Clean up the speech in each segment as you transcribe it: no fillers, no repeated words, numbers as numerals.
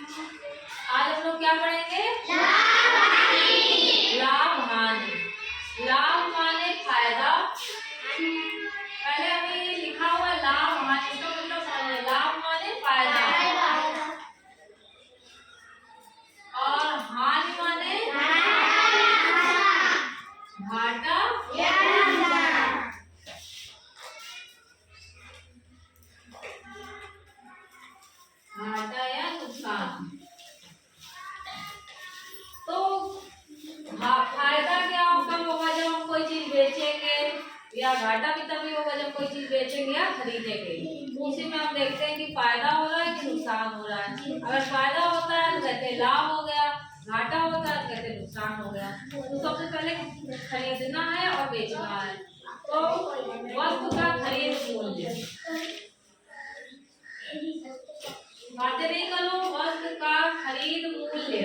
आज हम लोग क्या पढ़ेंगे? लाभ हानि। लाभ माने फायदा। पहले अभी लिखा हुआ है लाभ हानि, इसका मतलब समझ। लाभ माने फायदा और हानि माने घाटा या नुकसान। तो फायदा क्या कब होगा? जब हम कोई चीज बेचेंगे, या घाटा भी तभी होगा जब कोई चीज बेचेंगे या खरीदेंगे। उसी में हम देखते हैं कि फायदा हो रहा है कि नुकसान हो रहा है। अगर फायदा होता है तो कहते हैं लाभ हो गया, घाटा होता है तो कहते हैं नुकसान हो गया। तो सबसे पहले खरीदना है और बेचना है। तो वस्तु का खरीद मूल्य, बातें नहीं करो, वस्तु का खरीद मूल्य।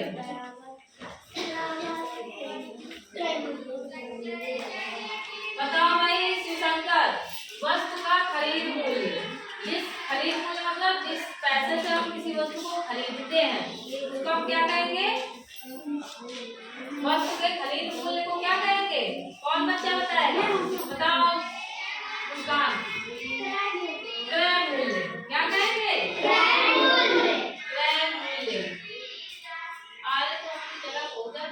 बताओ भाई श्रीशंकर, वस्तु का खरीद मूल्य। जिस खरीद मूल्य मतलब जिस पैसे से हम किसी वस्तु को खरीदते हैं उसको हम क्या कहेंगे? वस्तु के खरीद मूल्य को क्या कहेंगे? कौन बच्चा बताएगा? बताओ मुस्कान। क्रय मूल्य। क्या कहेंगे? क्रय मूल्य। आज तो हम जरा होता है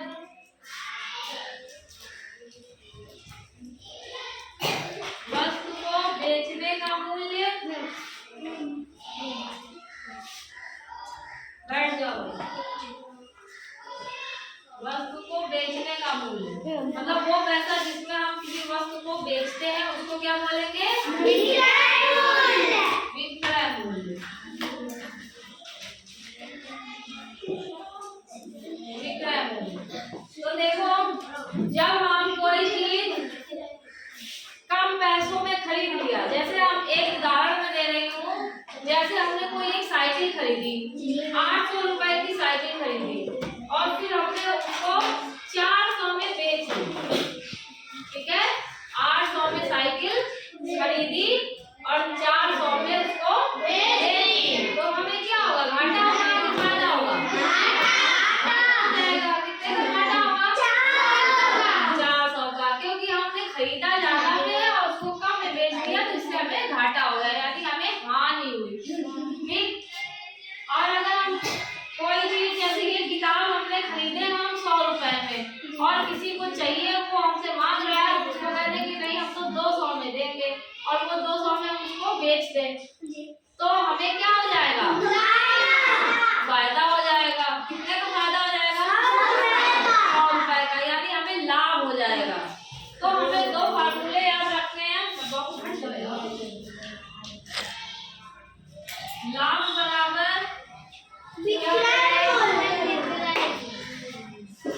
वस्तु को बेचने का मूल्य। बैठ जाओ। वस्तु को बेचने का मूल्य मतलब वो पैसा जिसमें हम किसी वस्तु को बेचते हैं उसको क्या बोलेंगे? विक्रय मूल्य। विक्रय मूल्य। विक्रय मूल्य। तो देखो, जब हम कोई चीज कम पैसों में खरीद लिया, जैसे हम एक उदाहरण में दे रही हूँ, जैसे हमने कोई एक साइकिल खरीदी, 800 रुपए की साइकिल खरीदी और फिर हमने उसको 400 में बेच दी। ठीक है, 800 में साइकिल खरीदी और 400 में उसको बेच दी। तो हमें क्या होगा? घाटा होगा कि फायदा होगा? कितने का घाटा होगा? 400 का, क्योंकि हमने खरीदा ज्यादा में और उसको कम में बेच दिया, तो इससे हमें घाटा हो गया, यानी हमें हानि हुई। ठीक। और अगर हम कोई चीज, जैसे ये किताब हमने खरीदे हम 100 रुपए में और किसी को चाहिए, वो हमसे मांग रहा है, उसको कहते कि नहीं हम तो 200 में देंगे और वो 200 में हम उसको बेच दें, तो हमें क्या हो जाएगा? फायदा हो जाएगा। कितने का फायदा हो जाएगा? 100 रुपए का, यानी हमें लाभ हो जाएगा। तो हमें दो फार्मूले याद रखने हैं। लाभ बराबर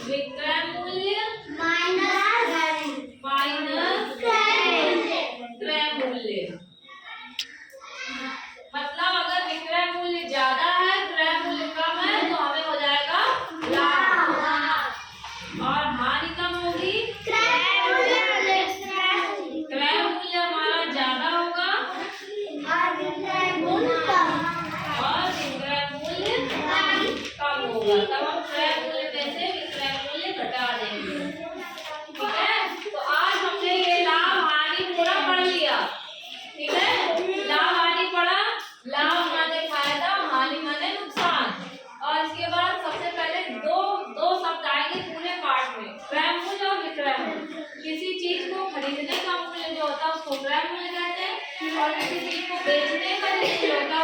विक्रय मूल्य माइनस क्रय मूल्य। मतलब अगर विक्रय मूल्य ज्यादा है, क्रय मूल्य कम है, तो हमें हो जाएगा लाभ। और हानि कम होगी, क्रय मूल्य हमारा ज्यादा होगा और विक्रय मूल्य कम होगा। तब हम क्रय मूल्य में से विक्रय मूल्य घटा देंगे। ठीक है, तो आज हमने ये लाभ हानि पूरा पढ़ लिया। ठीक है, लाभ हानि पढ़ा। लाभ माने फायदा, हानि माने नुकसान। और इसके बाद सबसे पहले दो शब्द आएंगे पूरे पाठ में, क्रय मूल्य और विक्रय मूल्य। किसी चीज को खरीदने का मूल्य जो होता है उसको क्रय मूल्य कहते हैं और किसी चीज को बेचने का जो मूल्य होता है